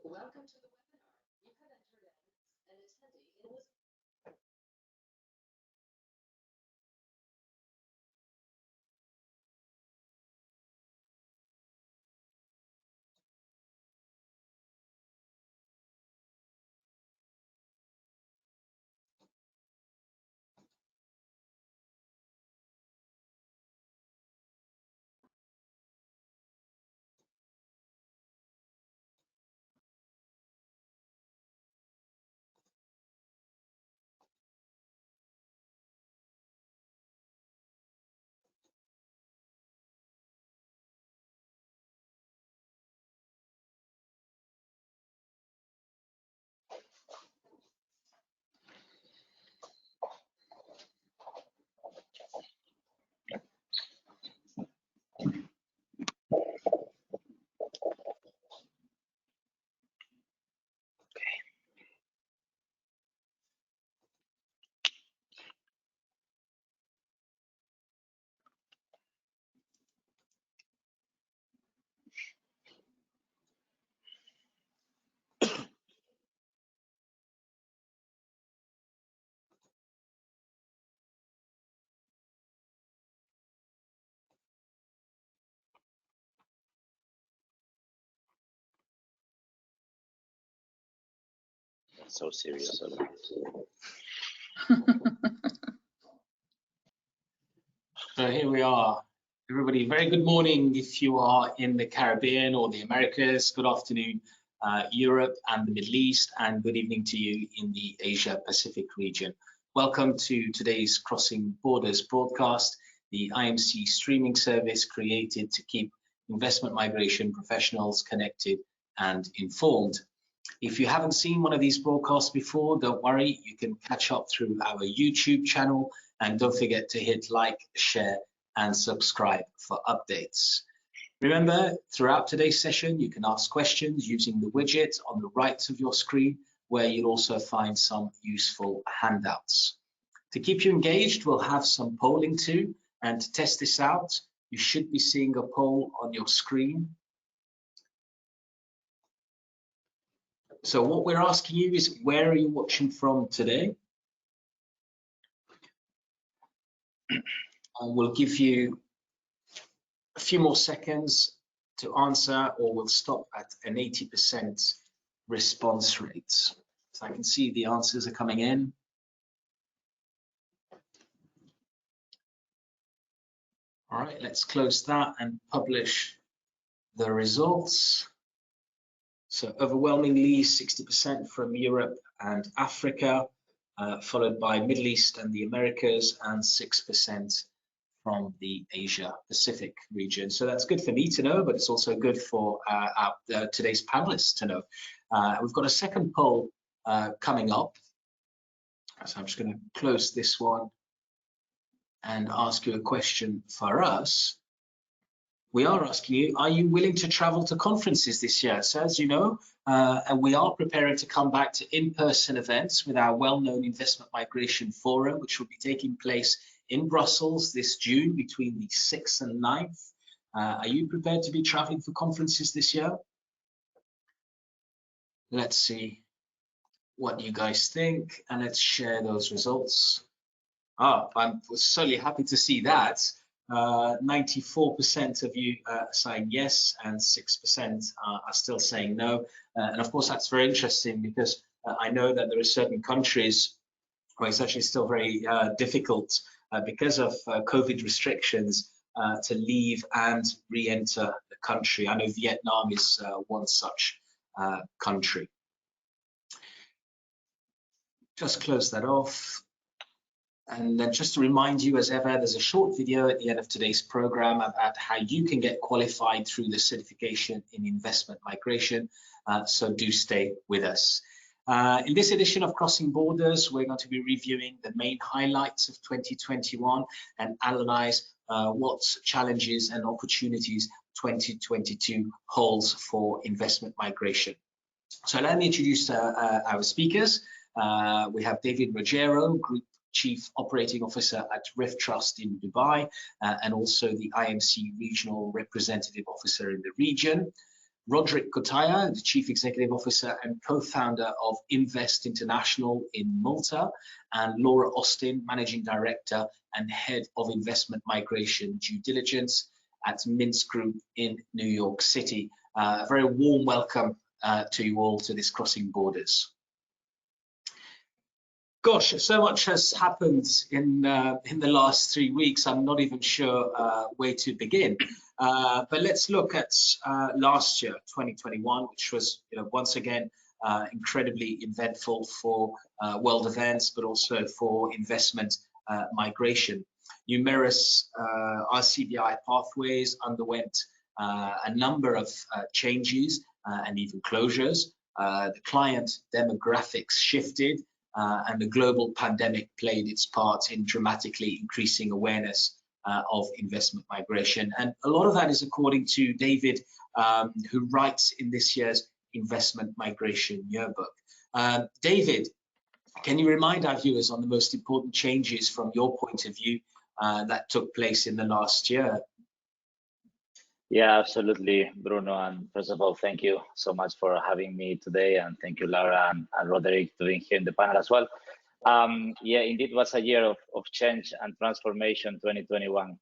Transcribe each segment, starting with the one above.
Welcome to the webinar. You have entered as an attendee and was so serious. So here we are, everybody. Very good morning if you are in the Caribbean or the Americas. Good afternoon, Europe and the Middle East, and good evening to you in the Asia Pacific region. Welcome to today's Crossing Borders broadcast, the IMC streaming service created to keep investment migration professionals connected and informed. If you haven't seen one of these broadcasts before, don't worry, you can catch up through our YouTube channel, and don't forget to hit like, share, and subscribe for updates. Remember, throughout today's session, you can ask questions using the widget on the right of your screen, where you'll also find some useful handouts. To keep you engaged, we'll have some polling too, and to test this out, you should be seeing a poll on your screen. So what we're asking you is, where are you watching from today? We'll give you a few more seconds to answer, or we'll stop at an 80% response rate. So I can see the answers are coming in. All right, let's close that and publish the results. So overwhelmingly 60% from Europe and Africa, followed by Middle East and the Americas, and 6% from the Asia Pacific region. So that's good for me to know, but it's also good for today's panelists to know. We've got a second poll coming up. So I'm just going to close this one and ask you a question for us. We are asking you, are you willing to travel to conferences this year? So as you know, and we are preparing to come back to in-person events with our well-known investment migration forum, which will be taking place in Brussels this June between the 6th and 9th. Are you prepared to be traveling for conferences this year? Let's see what you guys think, and let's share those results. I'm certainly happy to see that. 94% of you are saying yes, and 6% are still saying no. And of course, that's very interesting, because I know that there are certain countries where it's actually still very difficult because of COVID restrictions to leave and re-enter the country. I know Vietnam is one such country. Just close that off. And then just to remind you, as ever, there's a short video at the end of today's program about how you can get qualified through the certification in investment migration. So do stay with us. In this edition of Crossing Borders, we're going to be reviewing the main highlights of 2021 and analyze what challenges and opportunities 2022 holds for investment migration. So let me introduce our speakers. We have David Regueiro, Group Chief Operating Officer at Rift Trust in Dubai, and also the IMC Regional Representative Officer in the region. Roderick, the Chief Executive Officer and co-founder of immVest International in Malta, and Laura Austin, Managing Director and Head of Investment Migration Due Diligence at Mintz Group in New York City. A very warm welcome to you all to this Crossing Borders. Gosh, so much has happened in the last 3 weeks. I'm not even sure where to begin. But let's look at last year, 2021, which was, once again incredibly eventful for world events, but also for investment migration. Numerous RCBI pathways underwent a number of changes and even closures. The client demographics shifted. And the global pandemic played its part in dramatically increasing awareness of investment migration. And a lot of that is according to David, who writes in this year's Investment Migration Yearbook. David, can you remind our viewers on the most important changes from your point of view that took place in the last year? Yeah, absolutely, Bruno. And first of all, thank you so much for having me today. And thank you, Laura and Roderick, for being here in the panel as well. Yeah, indeed, it was a year of change and transformation, 2021.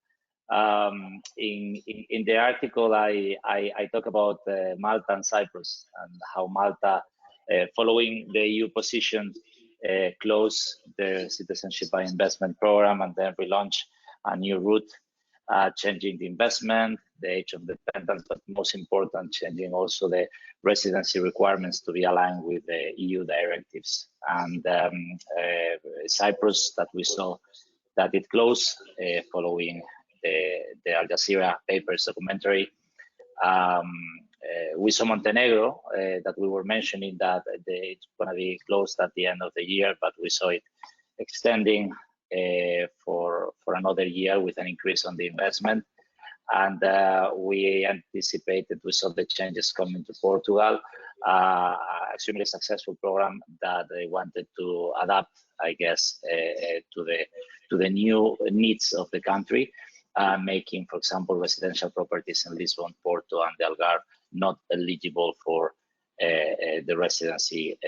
In the article, I talk about Malta and Cyprus and how Malta, following the EU position, closed their citizenship by investment program and then relaunch a new route, changing the investment, the age of dependence, but most important, changing also the residency requirements to be aligned with the EU directives. And Cyprus, that we saw that it closed following the Al Jazeera papers documentary. We saw Montenegro, that we were mentioning that it's going to be closed at the end of the year, but we saw it extending for another year with an increase on the investment. And we saw the changes coming to Portugal, extremely successful program that they wanted to adapt, I guess, to the new needs of the country, making, for example, residential properties in Lisbon, Porto, and the Algarve not eligible for the residency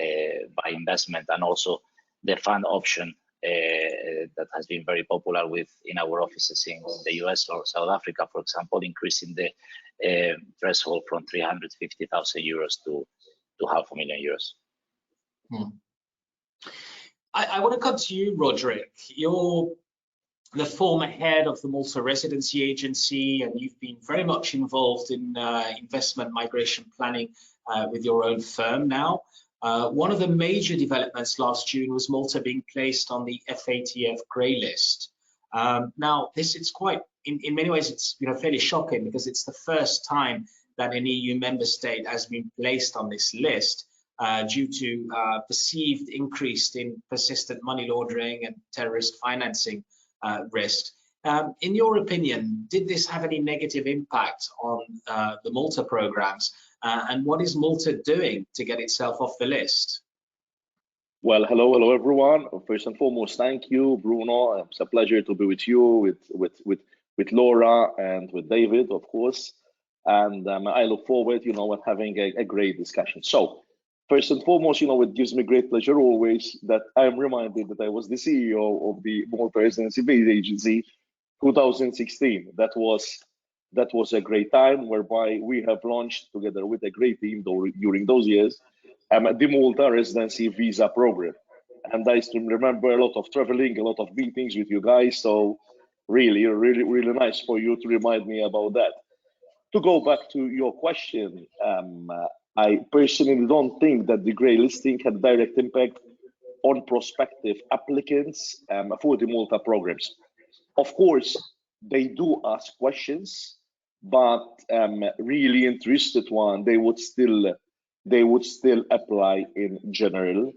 by investment, and also the fund option that has been very popular in our offices in the US or South Africa, for example, increasing the threshold from 350,000 euros to €500,000. I want to come to you, Roderick. You're the former head of the Malta Residency Agency, and you've been very much involved in investment migration planning with your own firm now. One of the major developments last June was Malta being placed on the FATF grey list. Now, it's quite, in many ways, it's fairly shocking because it's the first time that an EU member state has been placed on this list due to perceived increase in persistent money laundering and terrorist financing risk. In your opinion, did this have any negative impact on the Malta programs? And what is Malta doing to get itself off the list? Well, hello everyone. First and foremost, thank you, Bruno. It's a pleasure to be with you, with Laura and with David, of course. And I look forward, at having a great discussion. So, first and foremost, it gives me great pleasure always that I'm reminded that I was the CEO of the Malta Residency Agency 2016. That was a great time whereby we have launched together with a great team during those years the Malta Residency Visa Program. And I still remember a lot of traveling, a lot of meetings with you guys. So really nice for you to remind me about that. To go back to your question, I personally don't think that the grey listing had direct impact on prospective applicants for the Malta programs. Of course, they do ask questions, but really interested one, they would still apply in general.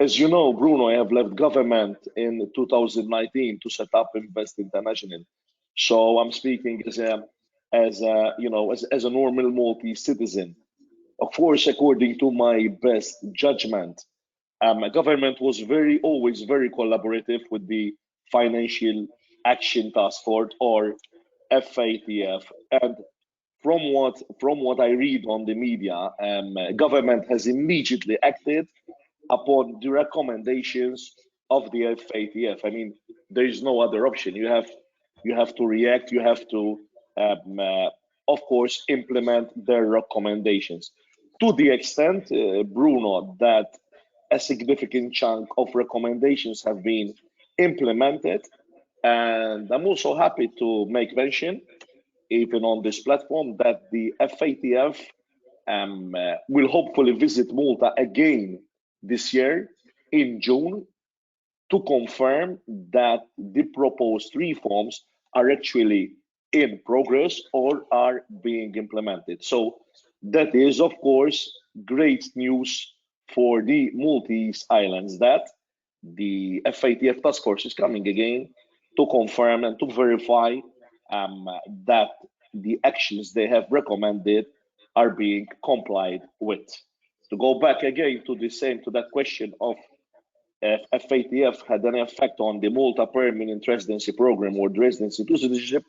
As you know, Bruno, I have left government in 2019 to set up immVest International. So I'm speaking as a normal Maltese citizen. Of course, according to my best judgment, government was always very collaborative with the Financial Action Task Force, or FATF, and from what I read on the media, government has immediately acted upon the recommendations of the FATF. I mean, there is no other option. You have to react. You have to, of course, implement their recommendations. To the extent, Bruno, that a significant chunk of recommendations have been implemented, and I'm also happy to make mention, even on this platform, that the FATF will hopefully visit Malta again this year in June to confirm that the proposed reforms are actually in progress or are being implemented. So that is, of course, great news for the Maltese islands that the FATF task force is coming again to confirm and to verify that the actions they have recommended are being complied with. To go back again to that question of if FATF had an effect on the Malta permanent residency program or the residency to citizenship,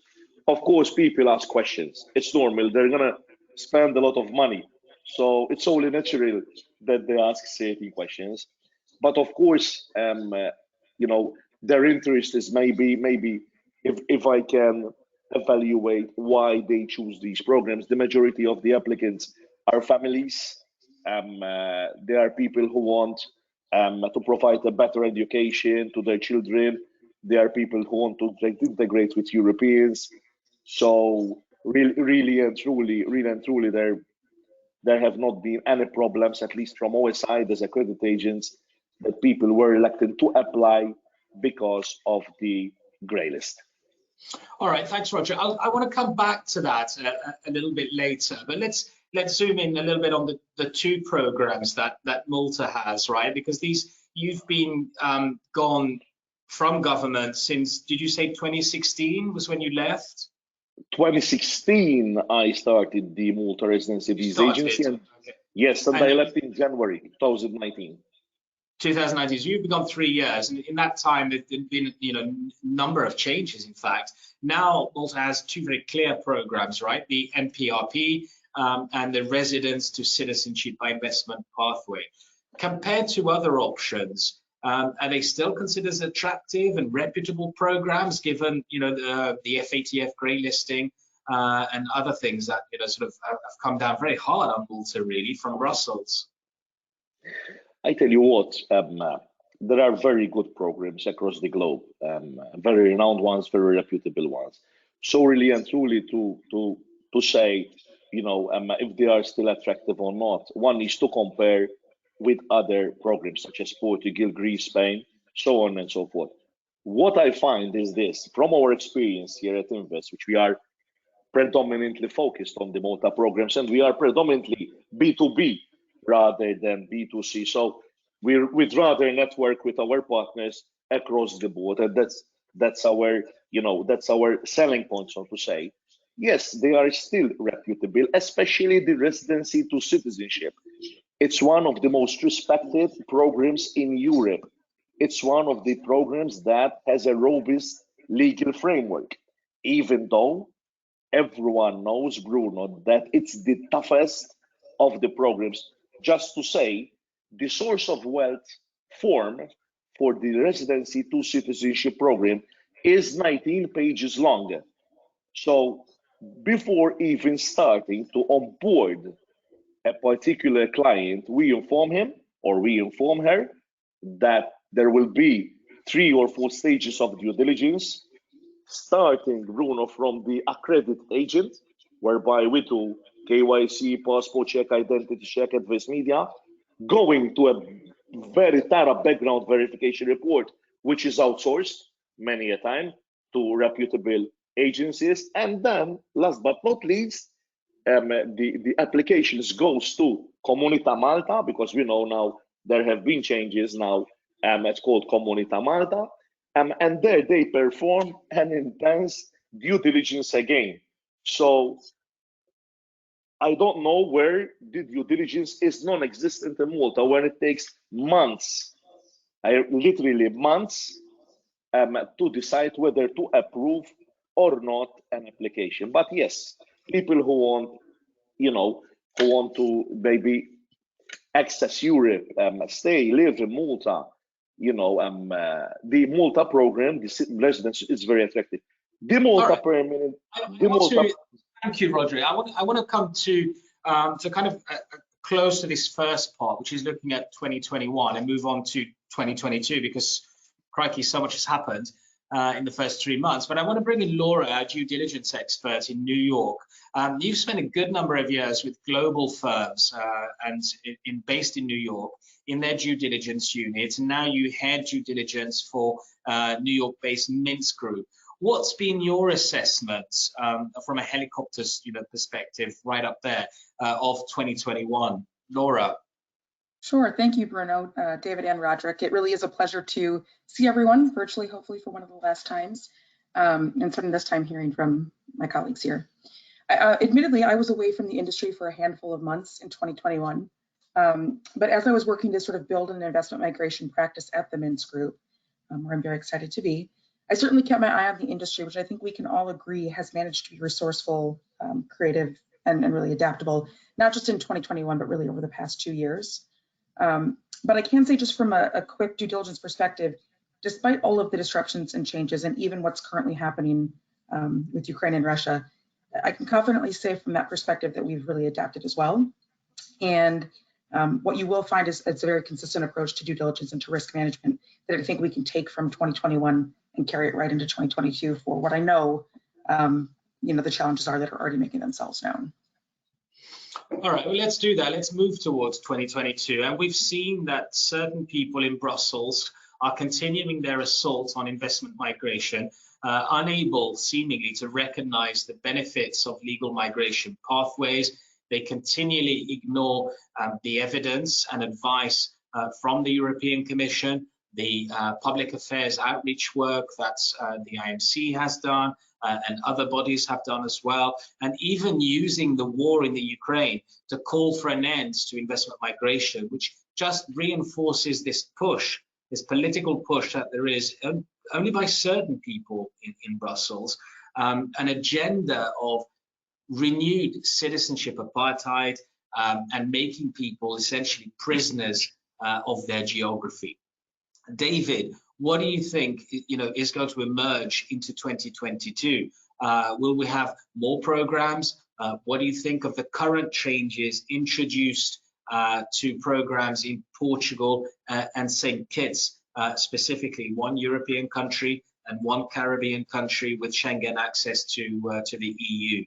of course, people ask questions. It's normal. They're going to spend a lot of money. So it's only natural that they ask certain questions. But of course, their interest is maybe if I can evaluate why they choose these programs, the majority of the applicants are families. They are people who want to provide a better education to their children. They are people who want to integrate with Europeans. So really and truly, there have not been any problems, at least from our side as accredited agents, that people were elected to apply because of the grey list. All right, thanks, Roger. I want to come back to that a little bit later, but let's zoom in a little bit on the two programs that Malta has, right? Because you've been gone from government since, did you say 2016 was when you left? 2016, I started the Malta Residency Visa Agency. And, okay. Yes, and I left in January 2019. 2019, so you've been gone 3 years, and in that time there's been a number of changes. In fact, now Malta has two very clear programs, right? The MPRP and the Residence to Citizenship by Investment pathway. Compared to other options, are they still considered as attractive and reputable programs, given the FATF grey listing and other things that sort of have come down very hard on Malta, really, from Brussels? I tell you what, there are very good programs across the globe, very renowned ones, very reputable ones. So really and truly to say, if they are still attractive or not, one needs to compare with other programs such as Portugal, Greece, Spain, so on and so forth. What I find is this, from our experience here at immVest, which we are predominantly focused on the Malta programs, and we are predominantly B2B rather than B2C. So we'd rather network with our partners across the board, and that's our selling point, so to say. Yes, they are still reputable, especially the residency to citizenship. It's one of the most respected programs in Europe. It's one of the programs that has a robust legal framework, even though everyone knows, Bruno, that it's the toughest of the programs. Just to say, the source of wealth form for the residency to citizenship program is 19 pages long. So before even starting to onboard a particular client, we inform him or we inform her that there will be 3 or 4 stages of due diligence, starting, Bruno, from the accredited agent, whereby we do KYC, passport check, identity check, adverse media, going to a very thorough background verification report, which is outsourced many a time to reputable agencies. And then, last but not least, the applications goes to Comunità Malta, because we know now there have been changes now. It's called Comunità Malta. And there they perform an intense due diligence again. So I don't know where the due diligence is non-existent in Malta, where it takes months, literally months, to decide whether to approve or not an application. But yes, people who want, you know, who want to maybe access Europe, stay, live in Malta, you know, the Malta program, the residence is very attractive. The Malta permanent. Thank you, Roderick. I want to come to kind of close to this first part, which is looking at 2021, and move on to 2022, because crikey, so much has happened in the first 3 months. But I want to bring in Laura, our due diligence expert in New York. You've spent a good number of years with global firms and based in New York in their due diligence unit, and now you head due diligence for New York-based Mintz Group. What's been your assessment from a helicopter perspective, right up there, of 2021, Laura? Sure, thank you, Bruno, David, and Roderick. It really is a pleasure to see everyone virtually, hopefully for one of the last times, and spending this time hearing from my colleagues here. Admittedly, I was away from the industry for a handful of months in 2021, but as I was working to sort of build an investment migration practice at the Mintz Group, where I'm very excited to be, I certainly kept my eye on the industry, which I think we can all agree has managed to be resourceful, creative, and really adaptable, not just in 2021, but really over the past 2 years. But I can say, just from a quick due diligence perspective, despite all of the disruptions and changes, and even what's currently happening with Ukraine and Russia, I can confidently say from that perspective that we've really adapted as well. And what you will find is it's a very consistent approach to due diligence and to risk management that I think we can take from 2021 and carry it right into 2022 for what I know, the challenges are that are already making themselves known. All right, well, let's do that. Let's move towards 2022. And we've seen that certain people in Brussels are continuing their assault on investment migration, unable seemingly to recognize the benefits of legal migration pathways. They continually ignore the evidence and advice from the European Commission, the public affairs outreach work that the IMC has done, and other bodies have done as well, and even using the war in the Ukraine to call for an end to investment migration, which just reinforces this push, this political push that there is only by certain people in Brussels, an agenda of renewed citizenship apartheid and making people essentially prisoners of their geography. David, what do you think is going to emerge into 2022? Will we have more programs? What do you think of the current changes introduced to programs in Portugal and St. Kitts, specifically one European country and one Caribbean country with Schengen access to the EU?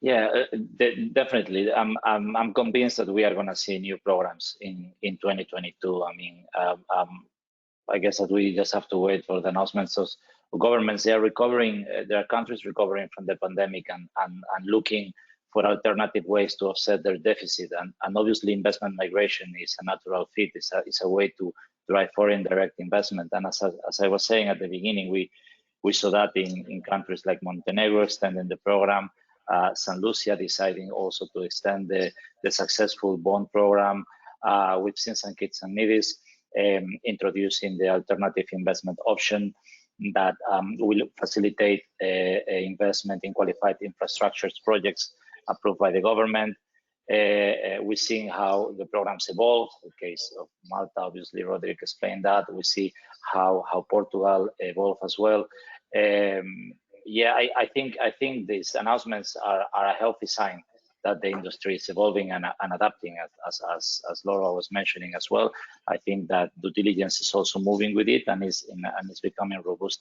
Yeah, definitely. I'm convinced that we are going to see new programs in 2022. I mean, I guess that we just have to wait for the announcements of governments. They are recovering, there are countries recovering from the pandemic and looking for alternative ways to offset their deficit. And obviously investment migration is a natural fit. It's a way to drive foreign direct investment. And as I was saying at the beginning, we saw that in countries like Montenegro extending the program, St. Lucia deciding also to extend the successful bond program. We've seen St. Kitts and Nevis introducing the alternative investment option that will facilitate investment in qualified infrastructure projects approved by the government. We're seeing how the programs evolve. In the case of Malta, obviously, Roderick explained that. We see how Portugal evolved as well. Yeah, I think these announcements are a healthy sign that the industry is evolving and adapting, as Laura was mentioning as well. I think that due diligence is also moving with it and is becoming robust.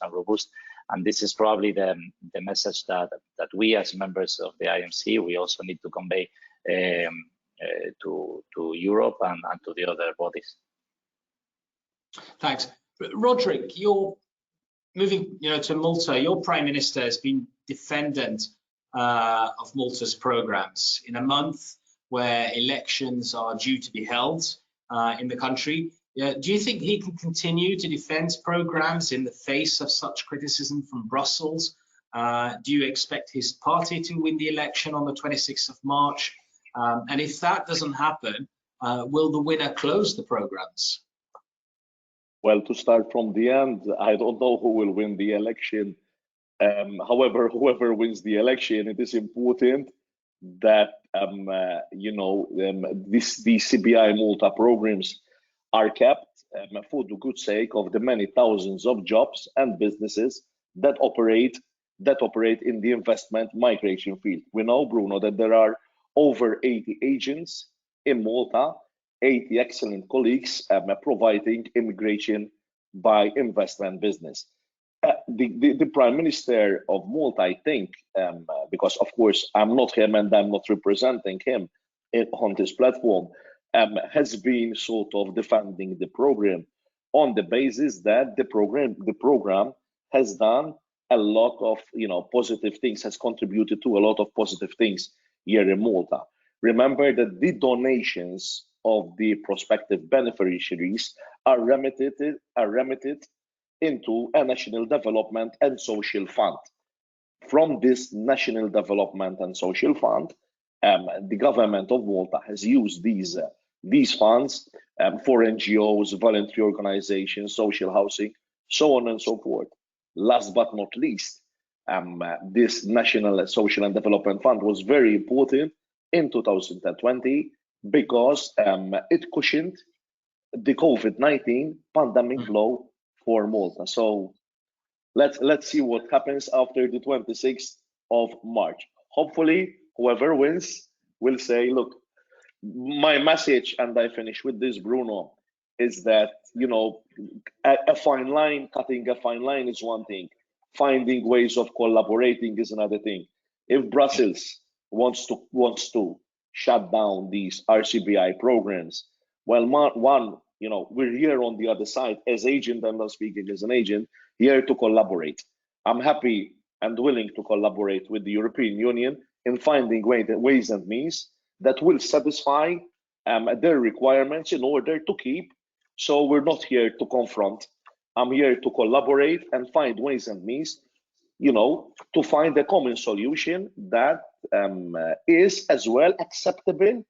And this is probably the message that we as members of the IMC, we also need to convey to Europe and to the other bodies. Thanks. Roderick, you're moving to Malta. Your Prime Minister has been defendant of Malta's programs in a month where elections are due to be held in the country. Do you think he can continue to defend programs in the face of such criticism from Brussels? Do you expect his party to win the election on the 26th of March? And if that doesn't happen, will the winner close the programs? Well, to start from the end, I don't know who will win the election However, whoever wins the election, it is important that these CBI Malta programs are kept for the good sake of the many thousands of jobs and businesses that operate in the investment migration field. We know, Bruno, that there are over 80 agents in Malta, 80 excellent colleagues providing immigration by investment business. The Prime Minister of Malta, I think, because of course I'm not him and I'm not representing him on this platform, has been sort of defending the program on the basis that the program has done a lot of positive things, has contributed to a lot of positive things here in Malta. Remember that the donations of the prospective beneficiaries are remitted into a National Development and Social Fund. From this National Development and Social Fund, the government of Malta has used these funds for NGOs, voluntary organizations, social housing, so on and so forth. Last but not least, this National Social and Development Fund was very important in 2020 because it cushioned the COVID-19 pandemic blow for Malta. So let's see what happens after the 26th of March. Hopefully, whoever wins will say, look, my message, and I finish with this, Bruno, is that, a fine line, cutting a fine line is one thing. Finding ways of collaborating is another thing. If Brussels wants to shut down these RCBI programs, well, we're here on the other side as agent. I'm not speaking as an agent, here to collaborate. I'm happy and willing to collaborate with the European Union in finding ways and means that will satisfy their requirements in order to keep. So we're not here to confront. I'm here to collaborate and find ways and means, to find a common solution that is as well acceptable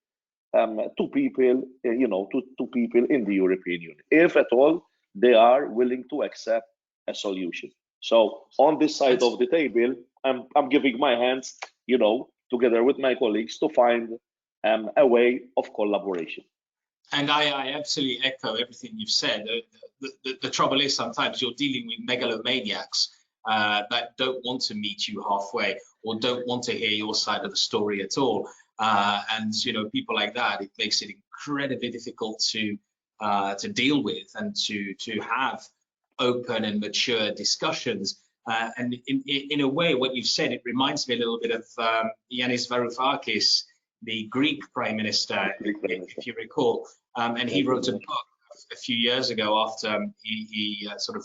to people, to people in the European Union, if at all they are willing to accept a solution. So on this side of the table, I'm giving my hands, together with my colleagues to find a way of collaboration. And I absolutely echo everything you've said. The trouble is sometimes you're dealing with megalomaniacs that don't want to meet you halfway or don't want to hear your side of the story at all. And people like that, it makes it incredibly difficult to deal with and to have open and mature discussions. And in a way, what you've said, it reminds me a little bit of Yanis Varoufakis, the Greek Prime Minister, if you recall. And he wrote a book a few years ago after he sort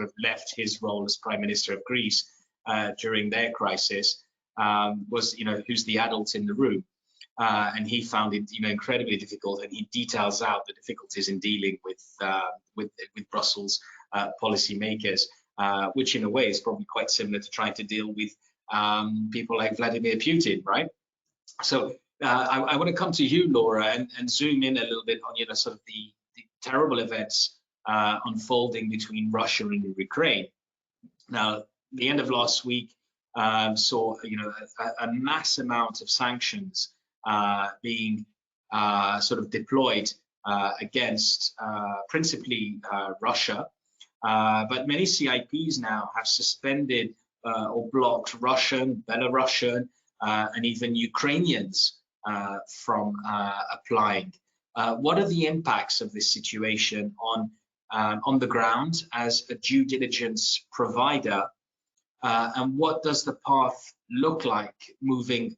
of left his role as Prime Minister of Greece during their crisis. Was who's the adult in the room, and he found it incredibly difficult, and he details out the difficulties in dealing with Brussels policymakers, which in a way is probably quite similar to trying to deal with people like Vladimir Putin, right? So I want to come to you, Laura, and zoom in a little bit on sort of the terrible events unfolding between Russia and Ukraine. Now, the end of last week saw a mass amount of sanctions being sort of deployed against principally Russia, but many CIPs now have suspended or blocked Russian, Belarusian, and even Ukrainians from applying. What are the impacts of this situation on the ground as a due diligence provider? And what does the path look like moving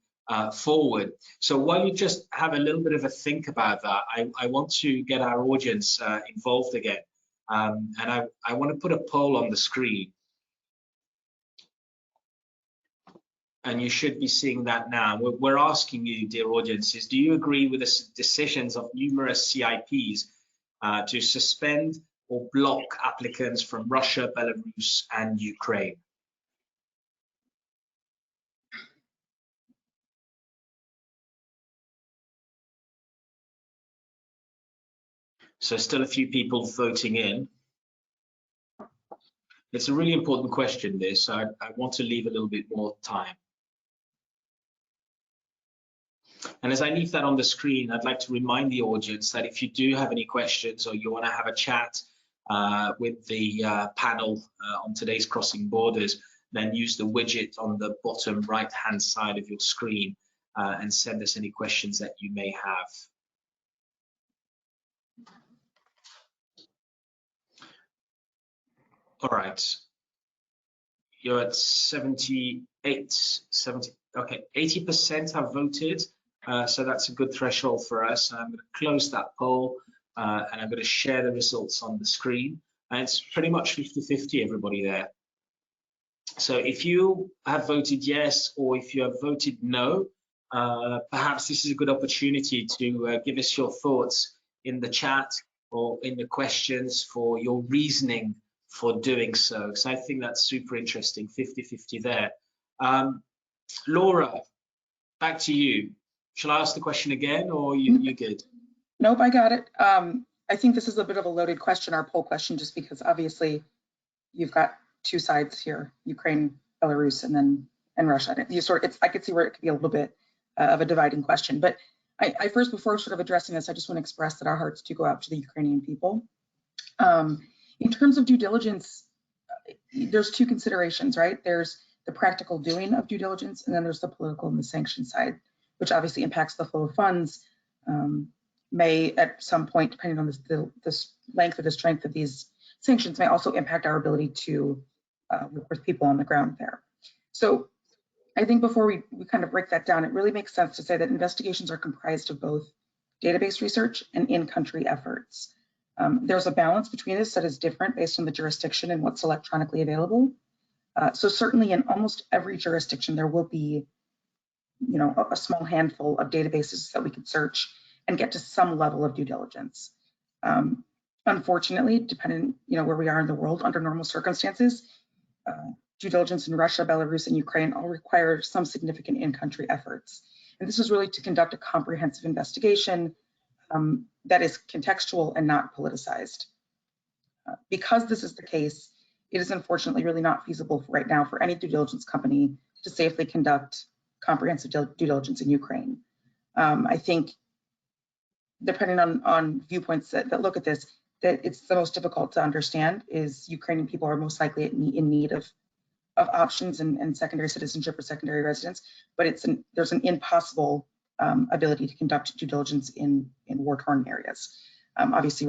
forward? So while you just have a little bit of a think about that, I want to get our audience involved again. And I want to put a poll on the screen. And you should be seeing that now. We're asking you, dear audiences, do you agree with the decisions of numerous CIPs to suspend or block applicants from Russia, Belarus, and Ukraine? So still a few people voting in. It's a really important question, this. I want to leave a little bit more time. And as I leave that on the screen, I'd like to remind the audience that if you do have any questions or you want to have a chat with the panel on today's Crossing Borders, then use the widget on the bottom right-hand side of your screen and send us any questions that you may have. All right. You're at 78, 70, okay, 80% have voted. So that's a good threshold for us. I'm going to close that poll and I'm going to share the results on the screen. And it's pretty much 50-50, everybody there. So if you have voted yes, or if you have voted no, perhaps this is a good opportunity to give us your thoughts in the chat or in the questions for your reasoning for doing so. So I think that's super interesting, 50-50 there. Laura, back to you. Shall I ask the question again, or you good? Nope, I got it. I think this is a bit of a loaded question, our poll question, just because obviously you've got two sides here, Ukraine, Belarus, and Russia. I could see where it could be a little bit of a dividing question. But I first, before sort of addressing this, I just want to express that our hearts do go out to the Ukrainian people. In terms of due diligence, there's two considerations, right? There's the practical doing of due diligence, and then there's the political and the sanction side, which obviously impacts the flow of funds, may at some point, depending on the length or the strength of these sanctions, may also impact our ability to work with people on the ground there. So I think before we kind of break that down, it really makes sense to say that investigations are comprised of both database research and in-country efforts. There's a balance between this that is different based on the jurisdiction and what's electronically available. So certainly in almost every jurisdiction, there will be, a small handful of databases that we could search and get to some level of due diligence. Unfortunately, depending, where we are in the world, under normal circumstances, due diligence in Russia, Belarus, and Ukraine all require some significant in-country efforts. And this is really to conduct a comprehensive investigation that is contextual and not politicized. Because this is the case, it is unfortunately really not feasible right now for any due diligence company to safely conduct comprehensive due diligence in Ukraine. I think, depending on viewpoints that look at this, that it's the most difficult to understand is Ukrainian people are most likely in need of options and secondary citizenship or secondary residence, but there's an impossible ability to conduct due diligence in war-torn areas. Obviously,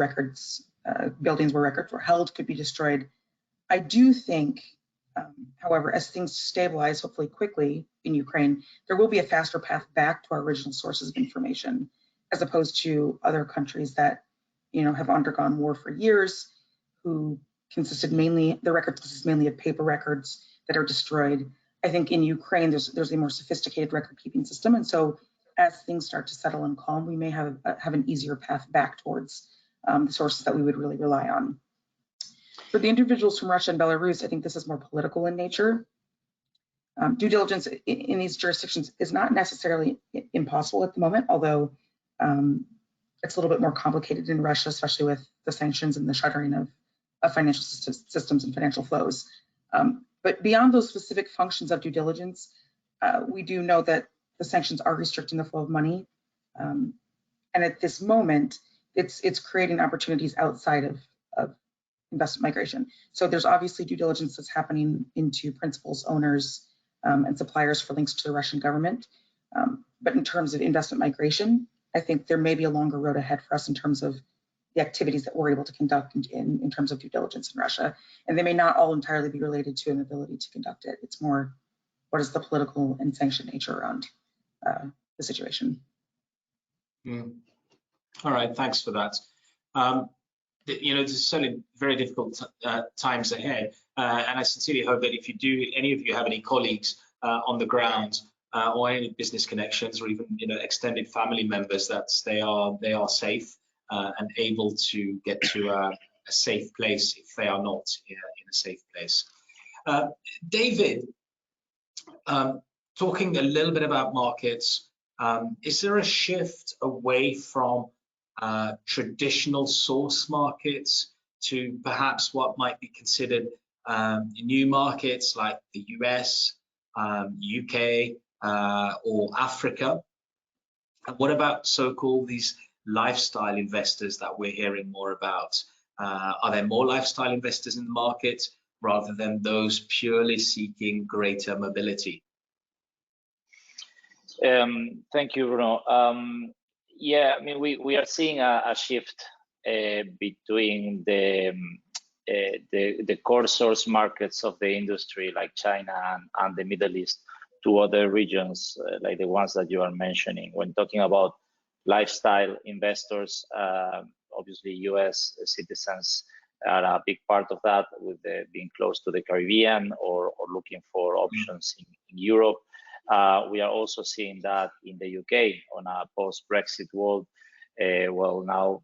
buildings where records were held could be destroyed. I do think, however, as things stabilize, hopefully quickly in Ukraine, there will be a faster path back to our original sources of information, as opposed to other countries that, have undergone war for years, who the records consist mainly of paper records that are destroyed. I think in Ukraine, there's a more sophisticated record-keeping system, and so as things start to settle and calm, we may have an easier path back towards the sources that we would really rely on. For the individuals from Russia and Belarus, I think this is more political in nature. Due diligence in these jurisdictions is not necessarily impossible at the moment, although it's a little bit more complicated in Russia, especially with the sanctions and the shuttering of financial systems and financial flows. But beyond those specific functions of due diligence, we do know that the sanctions are restricting the flow of money. And at this moment, it's creating opportunities outside of investment migration. So there's obviously due diligence that's happening into principals, owners, and suppliers for links to the Russian government. But in terms of investment migration, I think there may be a longer road ahead for us in terms of the activities that we're able to conduct in terms of due diligence in Russia. And they may not all entirely be related to an ability to conduct it. It's more, what is the political and sanction nature around the situation? All right, thanks for that. There's certainly very difficult times ahead, and I sincerely hope that if any of you have any colleagues on the ground or any business connections, or even extended family members, that they are safe and able to get to a safe place if they are not in a safe place. David, talking a little bit about markets, is there a shift away from traditional source markets to perhaps what might be considered new markets like the US, UK, or Africa? And what about so-called these lifestyle investors that we're hearing more about? Are there more lifestyle investors in the market rather than those purely seeking greater mobility? Thank you, Bruno. Yeah, I mean, we are seeing a shift between the core source markets of the industry, like China and the Middle East, to other regions like the ones that you are mentioning. When talking about lifestyle investors, obviously US citizens are a big part of that, with being close to the Caribbean or looking for options in Europe. We are also seeing that in the UK on a post-Brexit world. Well, now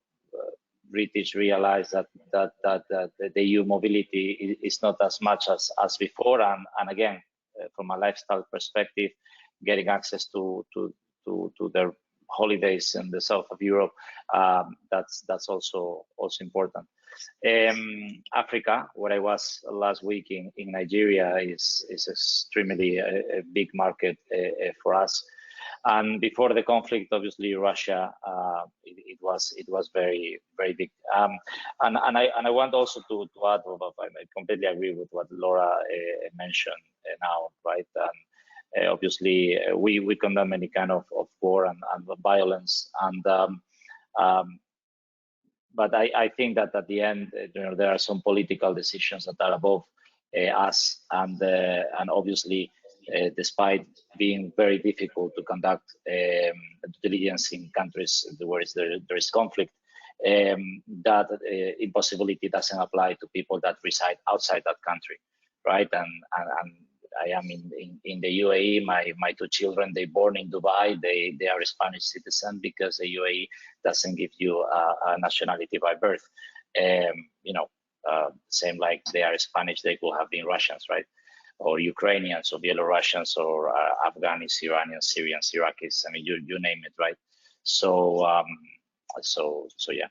British realize that the EU mobility is not as much as before, and again, from a lifestyle perspective, getting access to their holidays in the south of Europe, that's also important. Africa, where I was last week in Nigeria, is extremely a big market for us. And before the conflict, obviously Russia, it was very big. And I want also to add, I completely agree with what Laura mentioned now, right? Obviously, we condemn any kind of war and violence, and but I think that at the end, there are some political decisions that are above us, and obviously, despite being very difficult to conduct diligence in countries where there is conflict, that impossibility doesn't apply to people that reside outside that country, right? And I am in the UAE. My two children, they born in Dubai. They are a Spanish citizen because the UAE doesn't give you a nationality by birth. Same like they are Spanish, they could have been Russians, right? Or Ukrainians, or Belarusians, or Afghans, Iranians, Syrians, Iraqis. I mean, you name it, right? So yeah.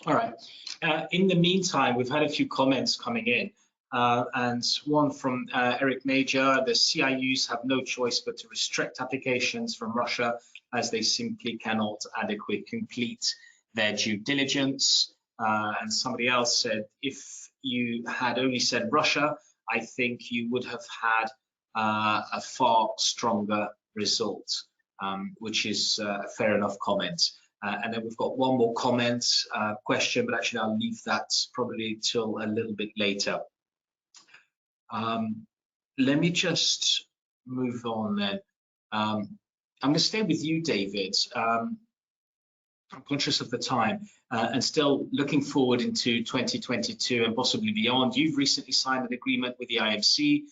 All right. In the meantime, we've had a few comments coming in. And one from Eric Major: the CIUs have no choice but to restrict applications from Russia as they simply cannot adequately complete their due diligence. And somebody else said, if you had only said Russia, I think you would have had a far stronger result, which is a fair enough comment. And then we've got one more comment, question, but actually I'll leave that probably till a little bit later. Let me just move on then. I'm going to stay with you, David. I'm conscious of the time and still looking forward into 2022 and possibly beyond. You've recently signed an agreement with the IMC.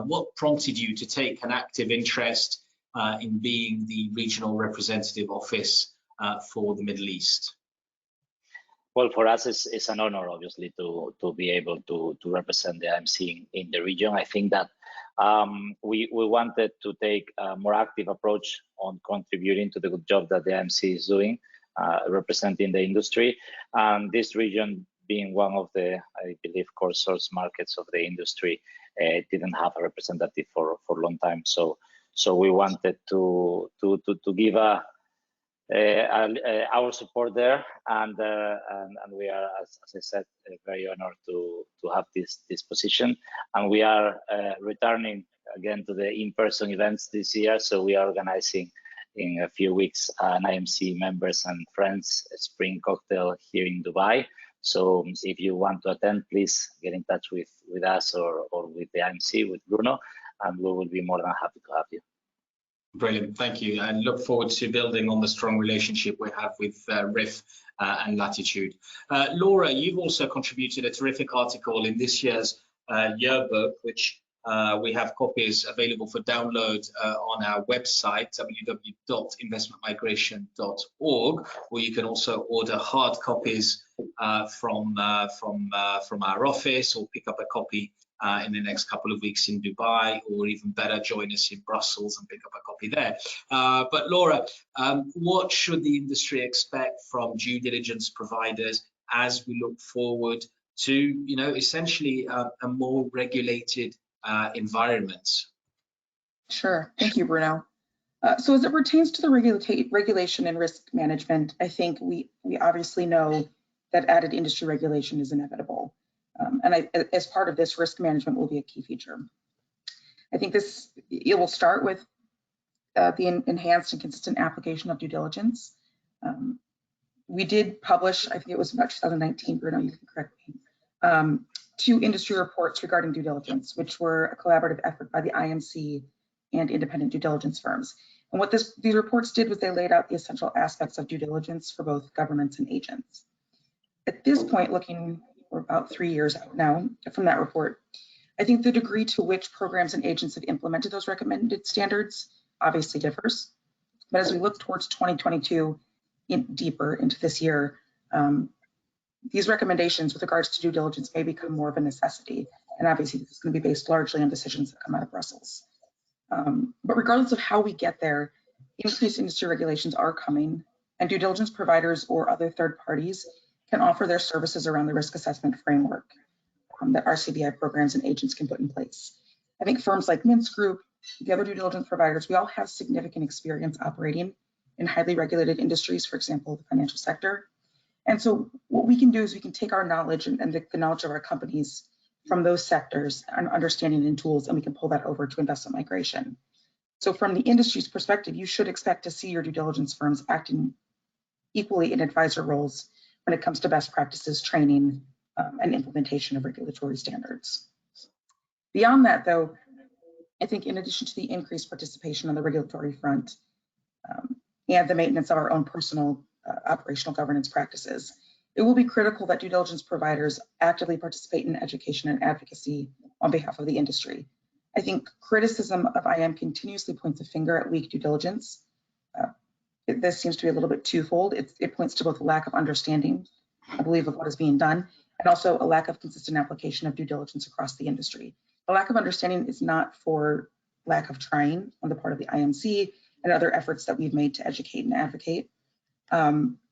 What prompted you to take an active interest in being the regional representative office for the Middle East? Well, for us, it's an honor, obviously, to be able to represent the IMC in the region. I think that we wanted to take a more active approach on contributing to the good job that the IMC is doing, representing the industry. And this region, being one of the, I believe, core source markets of the industry, didn't have a representative for a long time. So we wanted to give our support there, and we are, as I said, very honored to have this position. And we are returning again to the in-person events this year. So we are organizing in a few weeks an IMC members and friends spring cocktail here in Dubai. So if you want to attend, please get in touch with us or with the IMC, with Bruno, and we will be more than happy to have you. Brilliant, thank you. And look forward to building on the strong relationship we have with RIF and Latitude. Laura, you've also contributed a terrific article in this year's yearbook, which we have copies available for download on our website, www.investmentmigration.org, where you can also order hard copies from our office, or pick up a copy in the next couple of weeks in Dubai, or even better, join us in Brussels and pick up a copy there. But Laura, what should the industry expect from due diligence providers as we look forward to, you know, essentially a more regulated environment? Sure. Thank you, Bruno. So as it pertains to the regulation and risk management, I think we obviously know that added industry regulation is inevitable. And as part of this, risk management will be a key feature. I think it will start with the enhanced and consistent application of due diligence. We did publish, I think it was about 2019, Bruno, you can correct me, 2 industry reports regarding due diligence, which were a collaborative effort by the IMC and independent due diligence firms. And what these reports did was they laid out the essential aspects of due diligence for both governments and agents. At this point, looking for about 3 years out now from that report, I think the degree to which programs and agents have implemented those recommended standards obviously differs. But as we look towards 2022, deeper into this year, these recommendations with regards to due diligence may become more of a necessity. And obviously, this is going to be based largely on decisions that come out of Brussels. But regardless of how we get there, increased industry regulations are coming, and due diligence providers or other third parties can offer their services around the risk assessment framework that RCBI programs and agents can put in place. I think firms like Mintz Group, the other due diligence providers, we all have significant experience operating in highly regulated industries, for example, the financial sector. And so what we can do is we can take our knowledge and the knowledge of our companies from those sectors and understanding and tools, and we can pull that over to investment migration. So from the industry's perspective, you should expect to see your due diligence firms acting equally in advisor roles when it comes to best practices, training, and implementation of regulatory standards. Beyond that, though, I think in addition to the increased participation on the regulatory front and the maintenance of our own personal operational governance practices, it will be critical that due diligence providers actively participate in education and advocacy on behalf of the industry. I think criticism of IM continuously points a finger at weak due diligence. This seems to be a little bit twofold. It points to both a lack of understanding, I believe, of what is being done, and also a lack of consistent application of due diligence across the industry. The lack of understanding is not for lack of trying on the part of the IMC and other efforts that we've made to educate and advocate.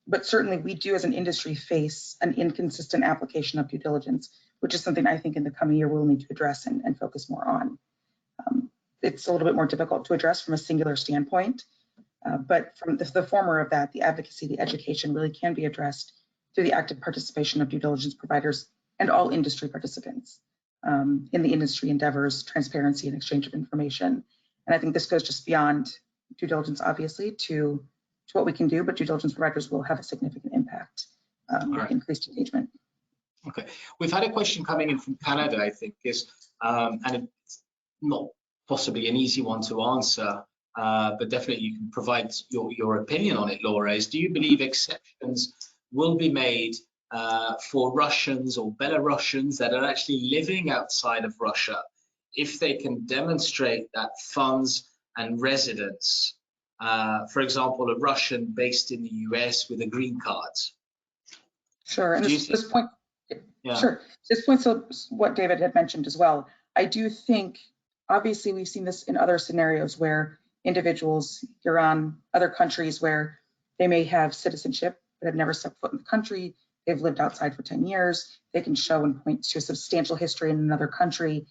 But certainly we do as an industry face an inconsistent application of due diligence, which is something I think in the coming year we'll need to address and focus more on. It's a little bit more difficult to address from a singular standpoint, but from the former of that, the advocacy, the education really can be addressed through the active participation of due diligence providers and all industry participants in the industry endeavors, transparency and exchange of information. And I think this goes just beyond due diligence, obviously, to what we can do, but due diligence providers will have a significant impact with increased engagement. Okay, we've had a question coming in from Canada, I think, and it's not possibly an easy one to answer, but definitely you can provide your opinion on it, Laura. Is do you believe exceptions will be made for Russians or Belarusians that are actually living outside of Russia if they can demonstrate that funds and residence? For example, a Russian based in the US with a green card. Sure, and this point, yeah. Sure, this points to what David had mentioned as well. I do think, obviously, we've seen this in other scenarios where individuals, you're on other countries where they may have citizenship but have never stepped foot in the country. They've lived outside for 10 years. They can show and point to a substantial history in another country.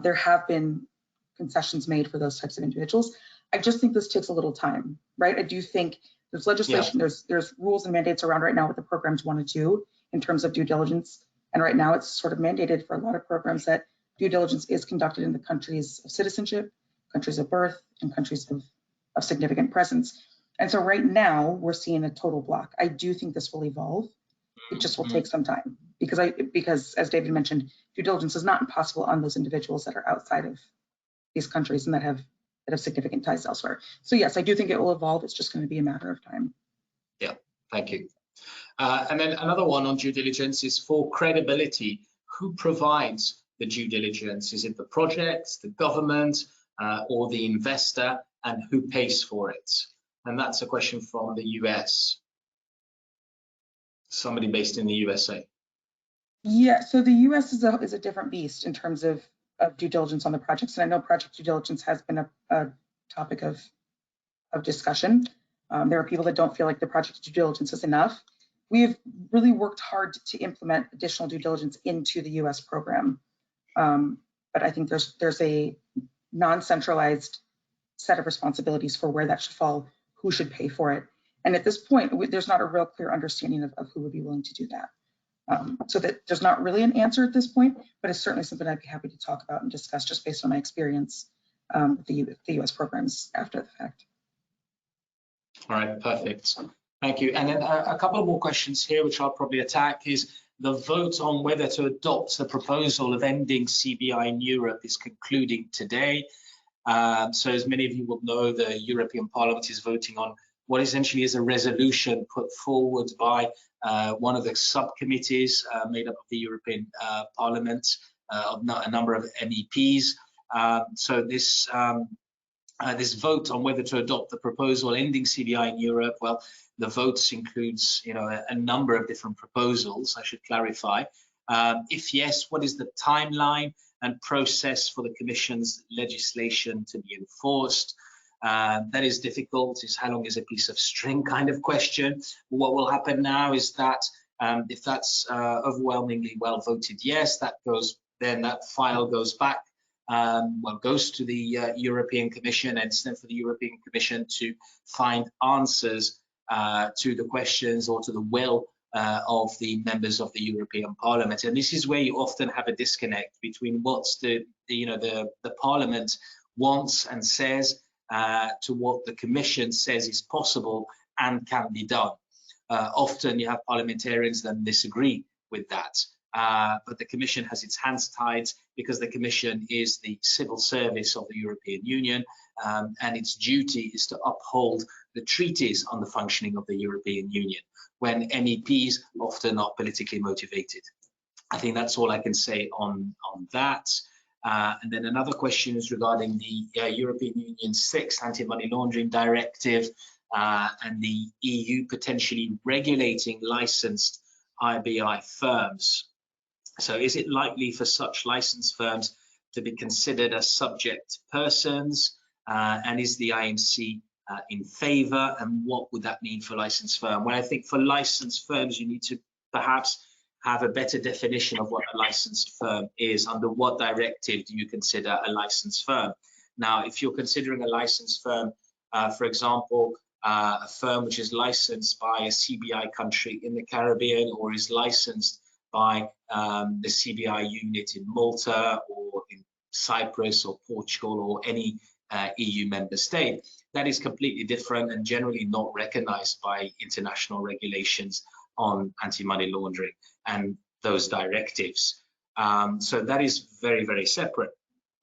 There have been concessions made for those types of individuals. I just think this takes a little time, right? I do think there's legislation, yeah. There's rules and mandates around right now what the programs want to do in terms of due diligence. And right now it's sort of mandated for a lot of programs that due diligence is conducted in the countries of citizenship, countries of birth, and countries of significant presence. And so right now we're seeing a total block. I do think this will evolve. It just will take some time because as David mentioned, due diligence is not impossible on those individuals that are outside of these countries and that have significant ties elsewhere. So yes, I do think it will evolve. It's just going to be a matter of time. Yeah, thank you. And then another one on due diligence is for credibility. Who provides the due diligence? Is it the projects, the government, or the investor, and who pays for it? And that's a question from the US. Somebody based in the USA. Yeah, so the US is a different beast in terms of due diligence on the projects. And I know project due diligence has been a topic of discussion. There are people that don't feel like the project due diligence is enough. we have really worked hard to implement additional due diligence into the US program. But I think there's a non-centralized set of responsibilities for where that should fall, who should pay for it. And at this point, there's not a real clear understanding of who would be willing to do that. So that there's not really an answer at this point, but it's certainly something I'd be happy to talk about and discuss just based on my experience with the US programs after the fact. All right, perfect. Thank you. And then a couple more questions here, which I'll probably attack, is the vote on whether to adopt the proposal of ending CBI in Europe is concluding today. So as many of you will know, the European Parliament is voting on what essentially is a resolution put forward by one of the subcommittees made up of the European Parliament, of a number of MEPs. So this vote on whether to adopt the proposal ending CBI in Europe, well, the votes includes, a number of different proposals, I should clarify. If yes, what is the timeline and process for the Commission's legislation to be enforced? That is difficult. Is how long is a piece of string kind of question. What will happen now is that if that's overwhelmingly well voted yes, then that file goes back, goes to the European Commission, and it's then for the European Commission to find answers to the questions or to the will of the members of the European Parliament. And this is where you often have a disconnect between what's the Parliament wants and says to what the Commission says is possible and can be done. Often you have parliamentarians that disagree with that, but the Commission has its hands tied because the Commission is the civil service of the European Union, and its duty is to uphold the treaties on the functioning of the European Union, when MEPs often are politically motivated. I think that's all I can say on that. And then another question is regarding the European Union's 6th Anti-Money Laundering Directive and the EU potentially regulating licensed IBI firms. So is it likely for such licensed firms to be considered as subject persons? And is the IMC in favour? And what would that mean for licensed firm? Well, I think for licensed firms, you need to perhaps have a better definition of what a licensed firm is. Under what directive do you consider a licensed firm? Now, if you're considering a licensed firm, for example, a firm which is licensed by a CBI country in the Caribbean, or is licensed by the CBI unit in Malta or in Cyprus or Portugal or any EU member state, that is completely different and generally not recognized by international regulations on anti-money laundering and those directives. So that is very, very separate.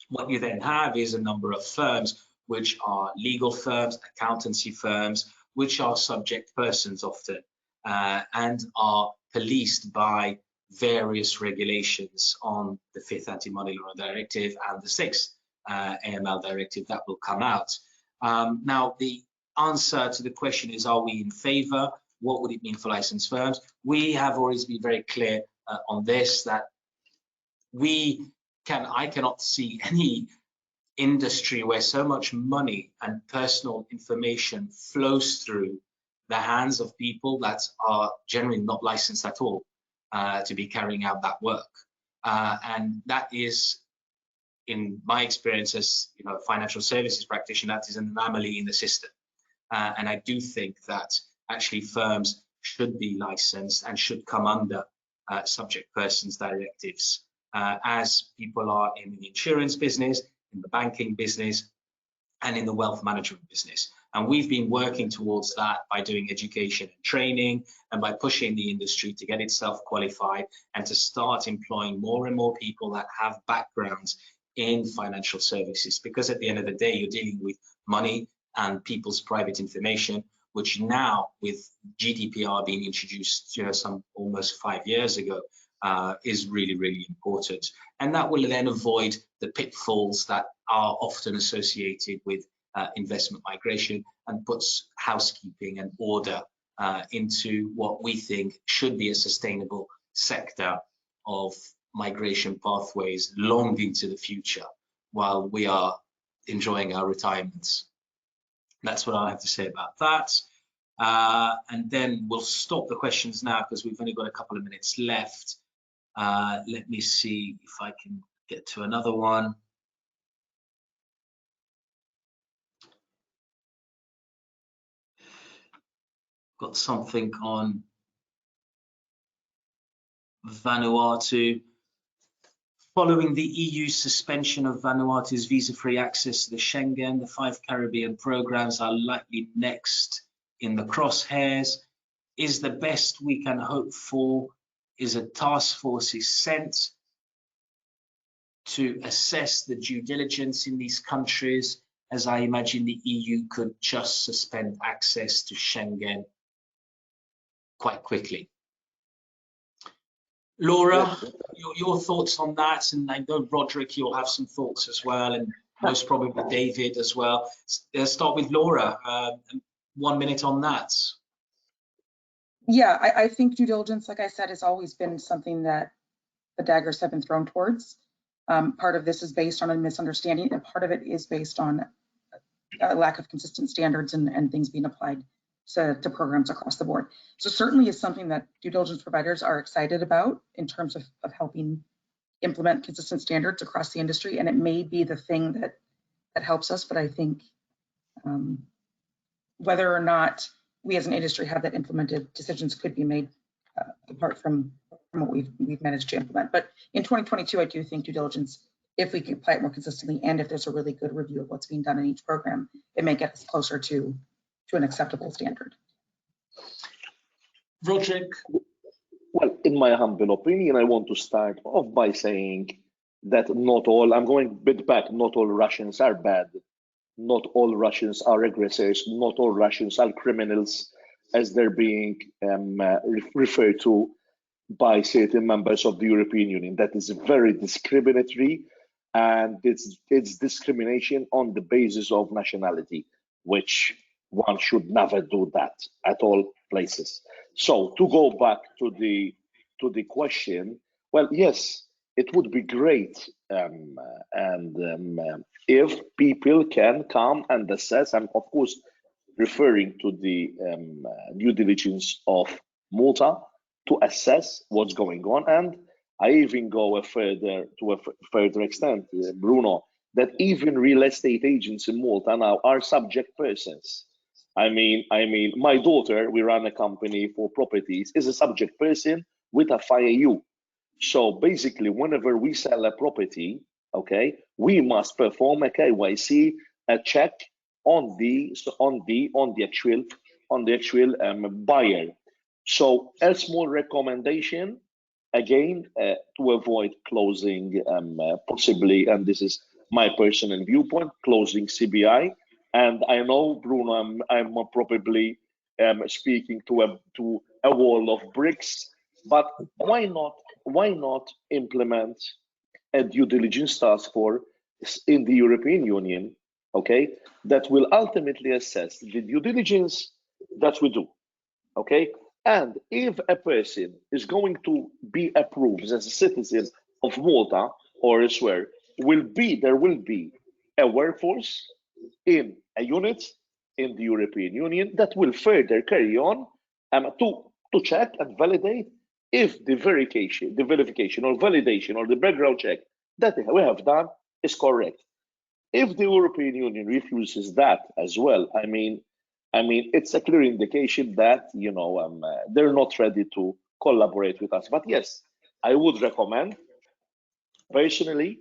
What you then have is a number of firms which are legal firms, accountancy firms, which are subject persons often and are policed by various regulations on the 5th Anti-Money Laundering Directive and the 6th AML Directive that will come out. Now, the answer to the question is, are we in favor? What would it mean for licensed firms? We have always been very clear on this, that I cannot see any industry where so much money and personal information flows through the hands of people that are generally not licensed at all to be carrying out that work. And that is, in my experience as a financial services practitioner, that is an anomaly in the system. And I do think that actually firms should be licensed and should come under subject persons directives, as people are in the insurance business, in the banking business, and in the wealth management business. And we've been working towards that by doing education and training, and by pushing the industry to get itself qualified and to start employing more and more people that have backgrounds in financial services. Because at the end of the day, you're dealing with money and people's private information, which now, with GDPR being introduced, some almost 5 years ago, is really, really important. And that will then avoid the pitfalls that are often associated with investment migration, and puts housekeeping and order into what we think should be a sustainable sector of migration pathways long into the future, while we are enjoying our retirements. That's what I have to say about that. And then we'll stop the questions now because we've only got a couple of minutes left. Let me see if I can get to another one. Got something on Vanuatu. Following the EU suspension of Vanuatu's visa-free access to the Schengen, the 5 Caribbean programs are likely next in the crosshairs. Is the best we can hope for is a task force is sent to assess the due diligence in these countries, as I imagine the EU could just suspend access to Schengen quite quickly. Laura, your thoughts on that, and I know Roderick, you'll have some thoughts as well, and most probably David as well. Let's start with Laura. 1 minute on that. Yeah, I think due diligence, like I said, has always been something that the daggers have been thrown towards. Part of this is based on a misunderstanding, and part of it is based on a lack of consistent standards and things being applied to programs across the board. So certainly is something that due diligence providers are excited about in terms of helping implement consistent standards across the industry. And it may be the thing that helps us, but I think whether or not we as an industry have that implemented, decisions could be made apart from what we've managed to implement. But in 2022, I do think due diligence, if we can apply it more consistently, and if there's a really good review of what's being done in each program, it may get us closer to an acceptable standard. Roderick? Well, in my humble opinion, I want to start off by saying that not all, I'm going a bit back, not all Russians are bad. Not all Russians are aggressors. Not all Russians are criminals, as they're being referred to by certain members of the European Union. That is very discriminatory, and it's discrimination on the basis of nationality, which one should never do that at all places. So to go back to the question, well, yes, it would be great if people can come and assess. I'm of course referring to the due diligence of Malta to assess what's going on, and I even go to a further extent, Bruno, that even real estate agents in Malta now are subject persons. I mean, my daughter, we run a company for properties, is a subject person with a FIAU. So basically, whenever we sell a property, okay, we must perform a KYC, a check on the actual buyer. So a small recommendation, again, to avoid closing possibly, and this is my personal viewpoint, closing CBI. And I know, Bruno, I'm probably speaking to a wall of bricks, but why not implement a due diligence task force in the European Union, okay, that will ultimately assess the due diligence that we do, okay? And if a person is going to be approved as a citizen of Malta or elsewhere, there will be a workforce in a unit in the European Union that will further carry on to check and validate if the verification or validation or the background check that we have done is correct. If the European Union refuses that as well, I mean, it's a clear indication that, you know, they're not ready to collaborate with us. But yes, I would recommend personally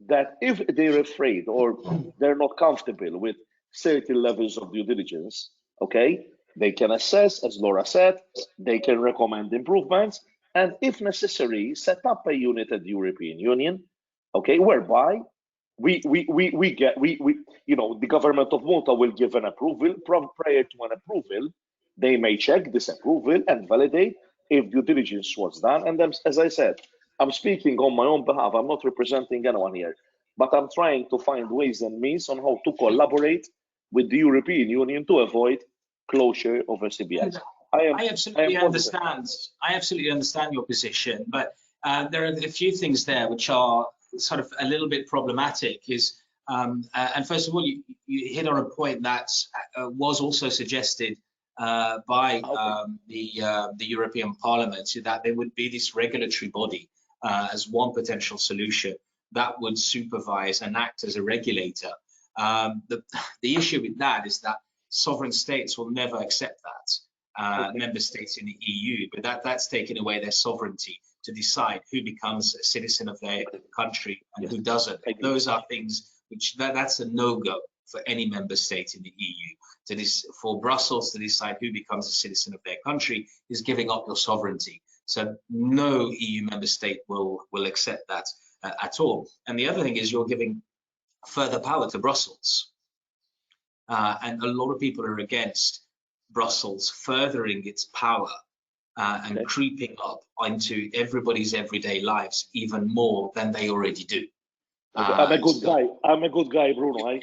that if they're afraid or they're not comfortable with certain levels of due diligence, okay, they can assess, as Laura said, they can recommend improvements, and if necessary, set up a unit at the European Union, okay, whereby the government of Malta will give an approval. Prior to an approval, they may check this approval and validate if due diligence was done. And then, as I said, I'm speaking on my own behalf. I'm not representing anyone here, but I'm trying to find ways and means on how to collaborate with the European Union to avoid closure of a CBS. I absolutely understand your position, but there are a few things there which are sort of a little bit problematic. And first of all, you hit on a point that was also suggested by the European Parliament, so that there would be this regulatory body as one potential solution that would supervise and act as a regulator. The issue with that is that sovereign states will never accept that, member states in the EU, but that's taking away their sovereignty to decide who becomes a citizen of their country and who doesn't. Those are things which that's a no-go for any member state in the EU. For Brussels to decide who becomes a citizen of their country is giving up your sovereignty. So no EU member state will accept that at all. And the other thing is you're giving further power to Brussels. And a lot of people are against Brussels furthering its power and creeping up into everybody's everyday lives even more than they already do. I'm a good guy. I'm a good guy, Bruno. I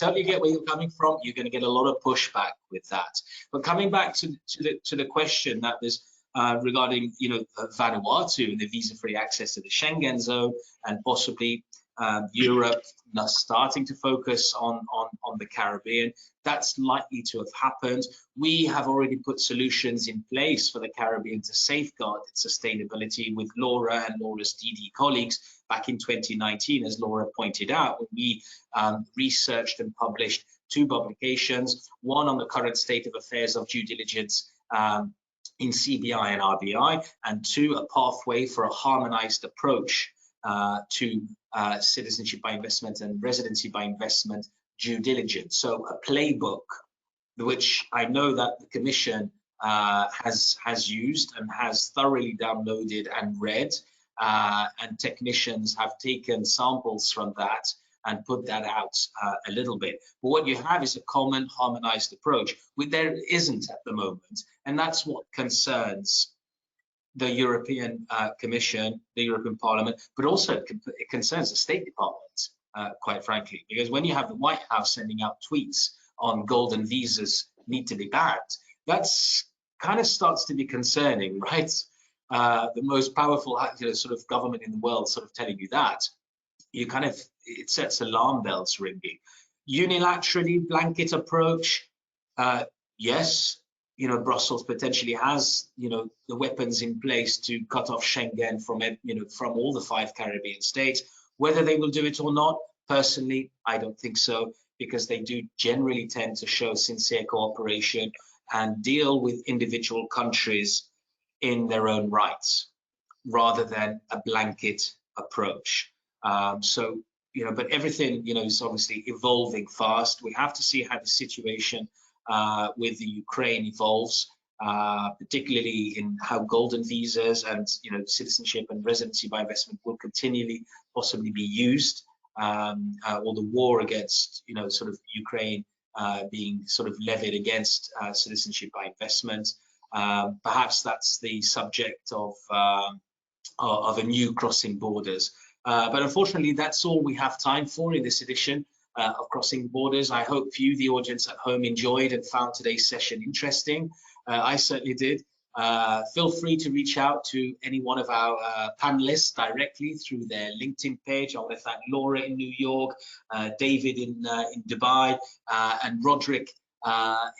totally get where you're coming from. You're going to get a lot of pushback with that. But coming back to the question that was regarding, Vanuatu and the visa-free access to the Schengen zone, and possibly Europe starting to focus on the Caribbean, that's likely to have happened. We have already put solutions in place for the Caribbean to safeguard its sustainability with Laura and Laura's DD colleagues back in 2019, as Laura pointed out, when we researched and published 2 publications, one on the current state of affairs of due diligence in CBI and RBI, and 2, a pathway for a harmonized approach to citizenship by investment and residency by investment due diligence. So a playbook which I know that the Commission has used and has thoroughly downloaded and read, and technicians have taken samples from that and put that out a little bit. But what you have is a common harmonized approach, which there isn't at the moment, and that's what concerns the European Commission, the European Parliament, but also it concerns the State Department, quite frankly, because when you have the White House sending out tweets on golden visas need to be banned, that's kind of starts to be concerning, right? The most powerful sort of government in the world sort of telling you that, it sets alarm bells ringing. Unilaterally blanket approach, yes. Brussels potentially has, the weapons in place to cut off Schengen from, from all the 5 Caribbean states. Whether they will do it or not, personally, I don't think so, because they do generally tend to show sincere cooperation and deal with individual countries in their own rights, rather than a blanket approach. But everything, is obviously evolving fast. We have to see how the situation with the Ukraine evolves, particularly in how golden visas and citizenship and residency by investment will continually possibly be used, or the war against sort of Ukraine being sort of levied against citizenship by investment. Perhaps that's the subject of a new crossing borders. But unfortunately, that's all we have time for in this edition of Crossing Borders. I hope you, the audience at home, enjoyed and found today's session interesting. I certainly did. Feel free to reach out to any one of our panelists directly through their LinkedIn page. I want to thank Laura in New York, David in Dubai, and Roderick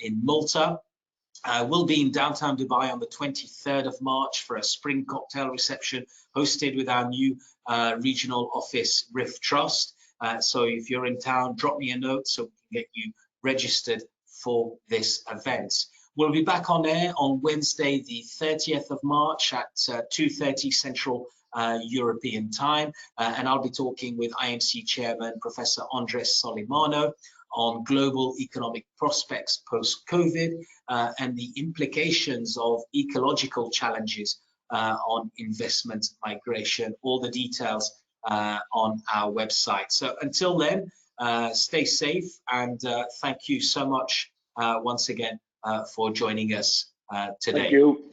in Malta. We'll be in downtown Dubai on the 23rd of March for a spring cocktail reception hosted with our new regional office, Rift Trust. So if you're in town, drop me a note so we can get you registered for this event. We'll be back on air on Wednesday, the 30th of March at 2:30 Central European time. And I'll be talking with IMC Chairman, Professor Andres Solimano, on global economic prospects post-COVID and the implications of ecological challenges on investment migration. All the details on our website. So until then, stay safe, and thank you so much once again for joining us today. Thank you.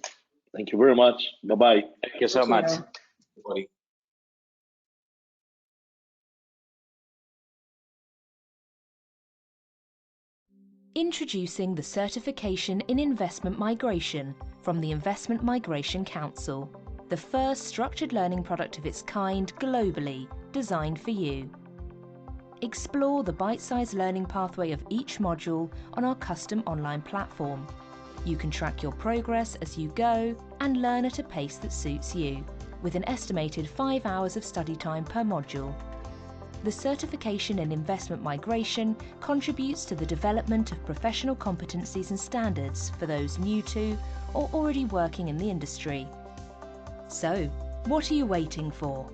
Thank you very much. Bye-bye. Thank you so much. Everybody. Introducing the Certification in Investment Migration from the Investment Migration Council, the first structured learning product of its kind globally, designed for you. Explore the bite-sized learning pathway of each module on our custom online platform. You can track your progress as you go and learn at a pace that suits you, with an estimated 5 hours of study time per module. The certification in investment migration contributes to the development of professional competencies and standards for those new to or already working in the industry. So, what are you waiting for?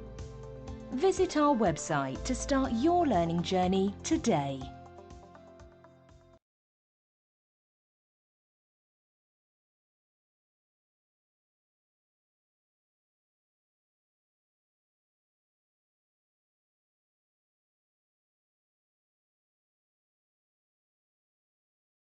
Visit our website to start your learning journey today.